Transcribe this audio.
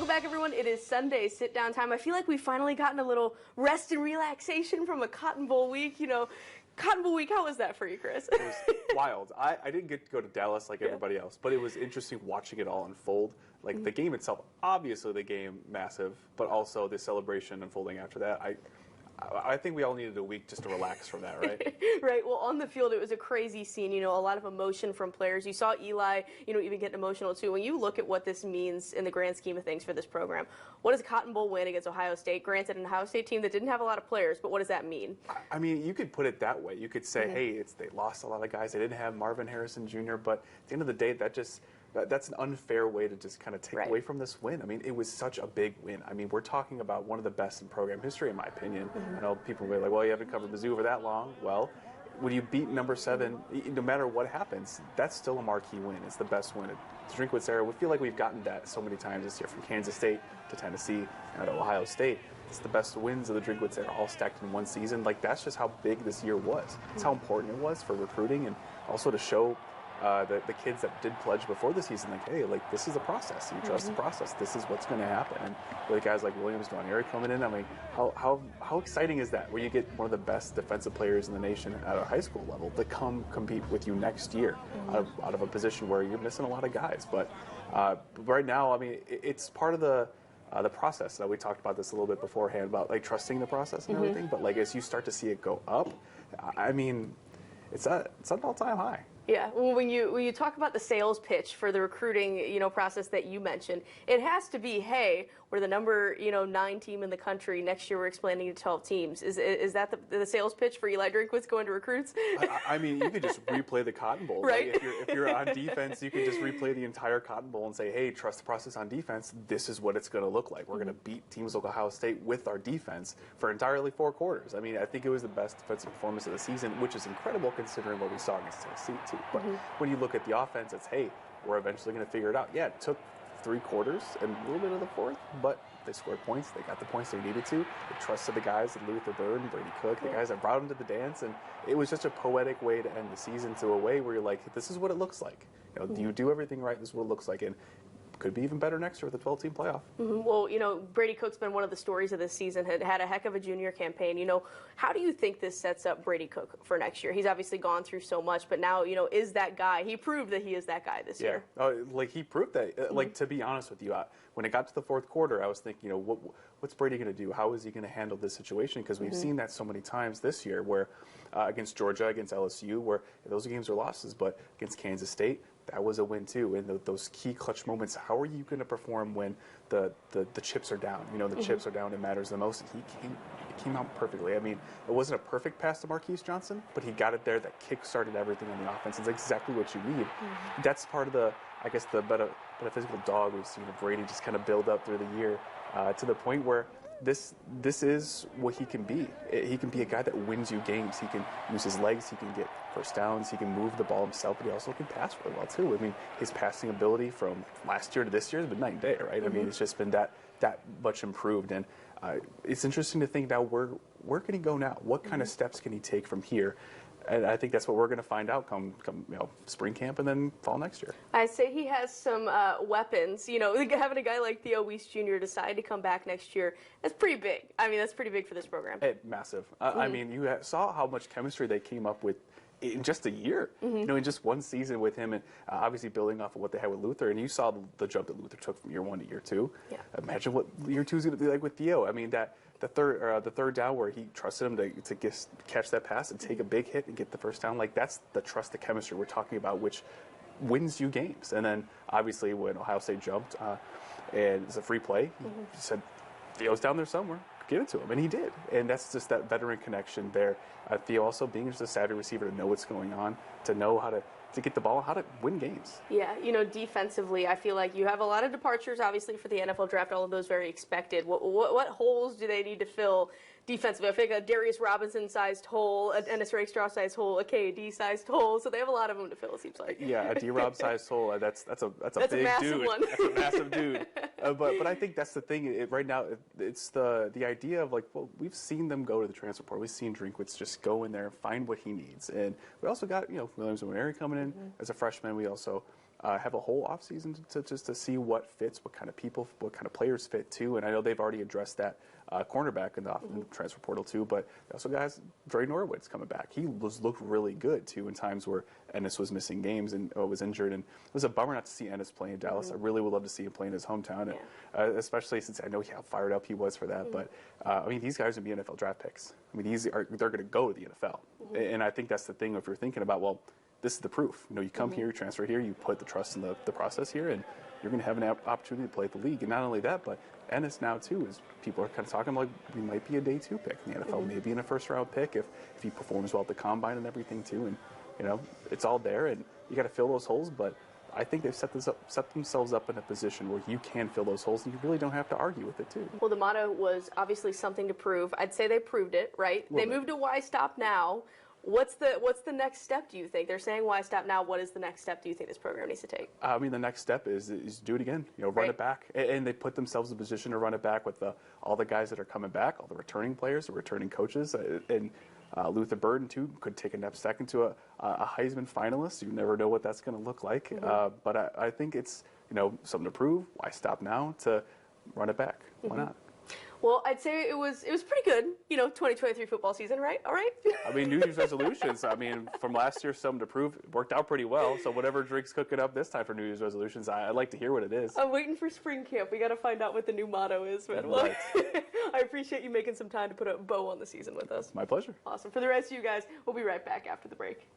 Welcome back, everyone. It is Sunday sit-down time. I feel like we've finally gotten a little rest and relaxation from a Cotton Bowl week. You know, Cotton Bowl week, how was that for you, Chris? It was wild. I didn't get to go to Dallas like everybody else, but it was interesting watching it all unfold. Like the game itself, obviously the game, massive, but also the celebration unfolding after that. I think we all needed a week just to relax from that, right? Right. Well, on the field, it was a crazy scene. You know, a lot of emotion from players. You saw Eli, even get emotional too. When you look at what this means in the grand scheme of things for this program, what does a Cotton Bowl win against Ohio State? Granted, an Ohio State team that didn't have a lot of players, but what does that mean? I mean, you could put it that way. You could say, hey, they lost a lot of guys. They didn't have Marvin Harrison Jr., but at the end of the day, that's an unfair way to just kind of take away from this win. I mean, it was such a big win. I mean, we're talking about one of the best in program history, in my opinion. I know people will be like, well, you haven't covered Mizzou for that long. Well, when you beat number 7, no matter what happens, that's still a marquee win. It's the best win at the Drinkwitz era. We feel like we've gotten that so many times this year, from Kansas State to Tennessee and to Ohio State. It's the best wins of the Drinkwitz era, all stacked in one season. Like, that's just how big this year was. It's how important it was for recruiting, and also to show the kids that did pledge before the season, like, hey, like, this is a process. You trust the process. This is what's going to happen. And with guys like Williams, Don coming in, I mean, how exciting is that, where you get one of the best defensive players in the nation at a high school level to come compete with you next year out of a position where you're missing a lot of guys. But right now, I mean, it's part of the process. We talked about this a little bit beforehand about like trusting the process and everything. But like as you start to see it go up, I mean, it's an all-time high. Yeah, well, when you talk about the sales pitch for the recruiting, process that you mentioned, it has to be, hey, we're the number, 9 team in the country. Next year we're expanding to 12 teams. Is that the sales pitch for Eli Drinkwitz going to recruits? I mean, you could just replay the Cotton Bowl. Right. Like if you're on defense, you can just replay the entire Cotton Bowl and say, hey, trust the process on defense. This is what it's going to look like. We're going to beat teams like Ohio State with our defense for entirely 4 quarters. I mean, I think it was the best defensive performance of the season, which is incredible considering what we saw against Tennessee too. But when you look at the offense, it's, hey, we're eventually going to figure it out. Yeah, it took 3 quarters and a little bit of the 4th, but they scored points. They got the points they needed to. They trusted the guys, Luther Bird and Brady Cook, the guys that brought them to the dance, and it was just a poetic way to end the season, to a way where you're like, this is what it looks like. You do everything right, this is what it looks like, and could be even better next year with a 12-team playoff. Well, Brady Cook's been one of the stories of this season, had a heck of a junior campaign. How do you think this sets up Brady Cook for next year? He's obviously gone through so much, but now, is that guy. He proved that he is that guy this year. Like he proved that. Like, to be honest with you, when it got to the 4th quarter, I was thinking, what's Brady going to do? How is he going to handle this situation? Because we've seen that so many times this year, where against Georgia, against LSU, where those games are losses, but against Kansas State, that was a win too. And those key clutch moments, how are you going to perform when the chips are down? The chips are down, it matters the most. And it came out perfectly. I mean, it wasn't a perfect pass to Marquise Johnson, but he got it there. That kick-started everything on the offense. It's exactly what you need. That's part of the metaphysical dog we've seen of Brady just kind of build up through the year to the point where this is what he can be. He can be a guy that wins you games. He can use his legs. He can get first downs. He can move the ball himself, but he also can pass really well too. I mean, his passing ability from last year to this year has been night and day, right? I mean, it's just been that much improved, and it's interesting to think now where can he go now? What kind of steps can he take from here? And I think that's what we're going to find out come spring camp and then fall next year. I say he has some weapons. Having a guy like Theo Weiss Jr. decide to come back next year, that's pretty big. I mean, that's pretty big for this program. Massive. I mean, you saw how much chemistry they came up with in just a year, in just one season with him, and obviously building off of what they had with Luther. And you saw the jump that Luther took from year 1 to year 2. Yeah. Imagine what year 2 is going to be like with Theo. I mean, the third down where he trusted him to catch that pass and take a big hit and get the first down, like that's the trust, the chemistry we're talking about, which wins you games. And then obviously when Ohio State jumped and it's a free play, he said, Theo's down there somewhere, give it to him, and he did. And that's just that veteran connection there. Theo also being just a savvy receiver to know what's going on, to know how to get the ball, how to win games. Yeah, defensively, I feel like you have a lot of departures, obviously, for the NFL draft, all of those very expected. What holes do they need to fill defensively? I think a Darius Robinson-sized hole, a Dennis Rakestraw-sized hole, a KD-sized hole, so they have a lot of them to fill, it seems like. Yeah, a D-Rob-sized hole, that's a big massive dude. One. That's a massive dude. But I think that's the thing. Right now, it's the idea of, like, well, we've seen them go to the transfer portal. We've seen Drinkwitz just go in there and find what he needs. And we also got, Williams and Mary coming in as a freshman. We also have a whole offseason to see what fits, what kind of people, what kind of players fit too. And I know they've already addressed that cornerback in the transfer portal too. But also, guys, Dre Norwood's coming back. He looked really good too in times where Ennis was missing games and was injured. And it was a bummer not to see Ennis play in Dallas. I really would love to see him play in his hometown, and, especially since I know how fired up he was for that. But I mean, these guys are going to be NFL draft picks. I mean, they're going to go to the NFL, and I think that's the thing. If you're thinking about, well, this is the proof. You know, you come here, you transfer here, you put the trust in the process here, and you're going to have an opportunity to play at the league. And not only that, but Ennis now too is people are kind of talking like we might be a day 2 pick in the NFL, maybe in a first round pick if he performs well at the combine and everything too. And you know, it's all there, and you got to fill those holes. But I think they've set themselves up in a position where you can fill those holes, and you really don't have to argue with it too. Well, the motto was obviously something to prove. I'd say they proved it, right? They moved to why stop now. What's the next step, do you think? They're saying why stop now. What is the next step do you think this program needs to take? I mean, the next step is do it again. You know, run it back. And they put themselves in a position to run it back with all the guys that are coming back, all the returning players, the returning coaches. And Luther Burden, too, could take a step second to a Heisman finalist. You never know what that's going to look like. But I think it's, you know, something to prove. Why stop now to run it back? Why not? Well, I'd say it was pretty good, you know, 2023 football season, right? All right? I mean, New Year's resolutions, I mean, from last year, something to prove, it worked out pretty well. So whatever Drake's cooking up this time for New Year's resolutions, I'd like to hear what it is. I'm waiting for spring camp. We got to find out what the new motto is, man. Well, I appreciate you making some time to put a bow on the season with us. My pleasure. Awesome. For the rest of you guys, we'll be right back after the break.